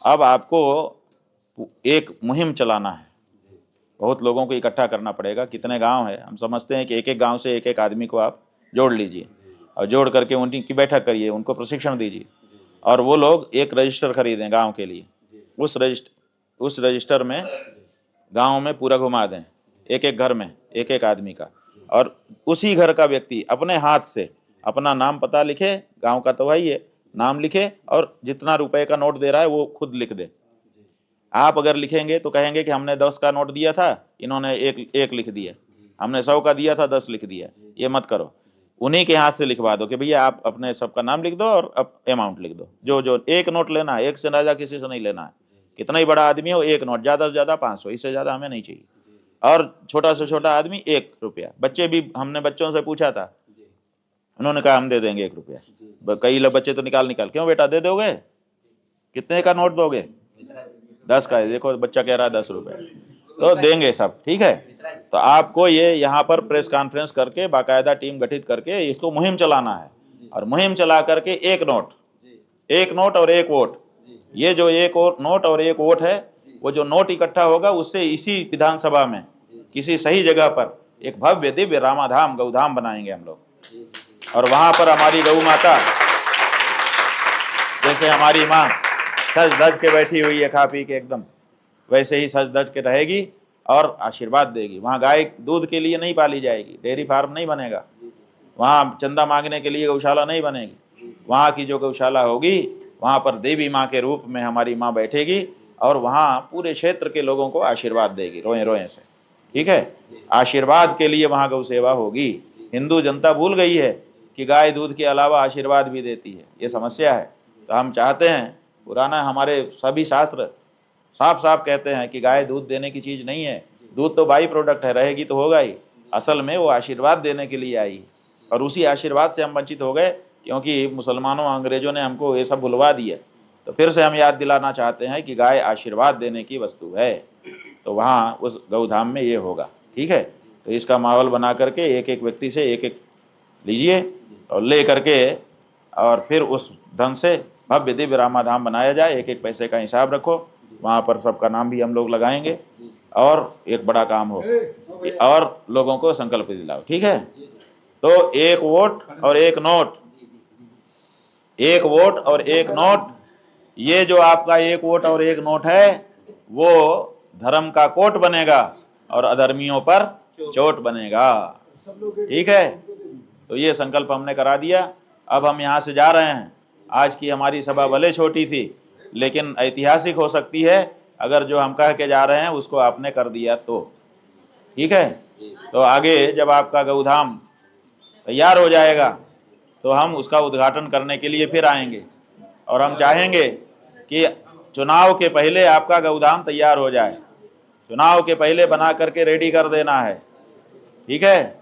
अब आपको एक मुहिम चलाना है, बहुत लोगों को इकट्ठा करना पड़ेगा। कितने गांव है, हम समझते हैं कि एक एक गांव से एक एक आदमी को आप जोड़ लीजिए, और जोड़ करके उनकी बैठक करिए, उनको प्रशिक्षण दीजिए, और वो लोग एक रजिस्टर खरीदें गांव के लिए। उस रजिस्टर में गांव में पूरा घुमा दें, एक एक घर में एक एक आदमी का, और उसी घर का व्यक्ति अपने हाथ से अपना नाम पता लिखे, गांव का तो वही है, नाम लिखे, और जितना रुपए का नोट दे रहा है वो खुद लिख दे। आप अगर लिखेंगे तो कहेंगे कि हमने 10 का नोट दिया था, इन्होंने एक लिख दिया, हमने 100 का दिया था, 10 लिख दिया। ये मत करो, उन्हीं के हाथ से लिखवा दो कि भैया आप अपने सबका नाम लिख दो और अब अमाउंट लिख दो। जो जो एक नोट लेना है, एक से ज़्यादा किसी से नहीं लेना है। कितना ही बड़ा आदमी हो, एक नोट, ज़्यादा से ज़्यादा 500, इससे ज़्यादा हमें नहीं चाहिए। और छोटा से छोटा आदमी 1 रुपया। बच्चे भी, हमने बच्चों से पूछा था, उन्होंने कहा हम दे देंगे 1 रुपया। कई बच्चे तो निकाल क्यों बेटा, दे दोगे? कितने का नोट दोगे? 10 का है। देखो बच्चा कह रहा है 10 रुपये, तो देंगे सब। ठीक है, तो आपको ये यहाँ पर प्रेस कॉन्फ्रेंस करके बाकायदा टीम गठित करके इसको मुहिम चलाना है, और मुहिम चला करके एक नोट और एक वोट, ये जो एक और नोट और एक वोट है, वो जो नोट इकट्ठा होगा उससे इसी विधानसभा में किसी सही जगह पर एक भव्य दिव्य रामाधाम, गौधाम बनाएंगे हम लोग। और वहाँ पर हमारी गौ माता, जैसे हमारी माँ सज धज के बैठी हुई है खा पी के एकदम, वैसे ही सज धज के रहेगी और आशीर्वाद देगी। वहाँ गाय दूध के लिए नहीं पाली जाएगी, डेयरी फार्म नहीं बनेगा, वहाँ चंदा मांगने के लिए गौशाला नहीं बनेगी। वहाँ की जो गौशाला होगी, वहाँ पर देवी माँ के रूप में हमारी माँ बैठेगी, और वहाँ पूरे क्षेत्र के लोगों को आशीर्वाद देगी रोए रोए से। ठीक है, आशीर्वाद के लिए वहाँ गौ सेवा होगी। हिंदू जनता भूल गई है कि गाय दूध के अलावा आशीर्वाद भी देती है, ये समस्या है। तो हम चाहते हैं, पुराना हमारे सभी शास्त्र साफ साफ कहते हैं कि गाय दूध देने की चीज़ नहीं है, दूध तो बाई प्रोडक्ट है, रहेगी तो होगा ही। असल में वो आशीर्वाद देने के लिए आई, और उसी आशीर्वाद से हम वंचित हो गए, क्योंकि मुसलमानों अंग्रेजों ने हमको ये सब भुलवा दिया। तो फिर से हम याद दिलाना चाहते हैं कि गाय आशीर्वाद देने की वस्तु है, तो वहाँ उस गौधाम में ये होगा। ठीक है, तो इसका माहौल बना करके एक एक व्यक्ति से एक एक लीजिए, और ले करके और फिर उस धन से भव्य दिव्य रामाधाम बनाया जाए। एक एक पैसे का हिसाब रखो, वहाँ पर सबका नाम भी हम लोग लगाएंगे, और एक बड़ा काम हो, और लोगों को संकल्प दिलाओ। ठीक है, तो एक वोट और एक नोट, एक वोट और एक नोट, ये जो आपका एक वोट और एक नोट है, वो धर्म का कोट बनेगा, और अधर्मियों पर चोट बनेगा। ठीक है, तो ये संकल्प हमने करा दिया। अब हम यहाँ से जा रहे हैं। आज की हमारी सभा भले छोटी थी लेकिन ऐतिहासिक हो सकती है अगर जो हम कह के जा रहे हैं उसको आपने कर दिया तो। ठीक है, तो आगे जब आपका गौधाम तैयार हो जाएगा तो हम उसका उद्घाटन करने के लिए फिर आएंगे और हम चाहेंगे कि चुनाव के पहले आपका गौधाम तैयार हो जाए। चुनाव के पहले बना करके रेडी कर देना है। ठीक है,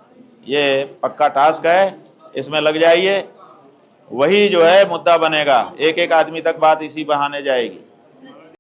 ये पक्का टास्क है, इसमें लग जाइए। वही जो है मुद्दा बनेगा, एक एक आदमी तक बात इसी बहाने जाएगी।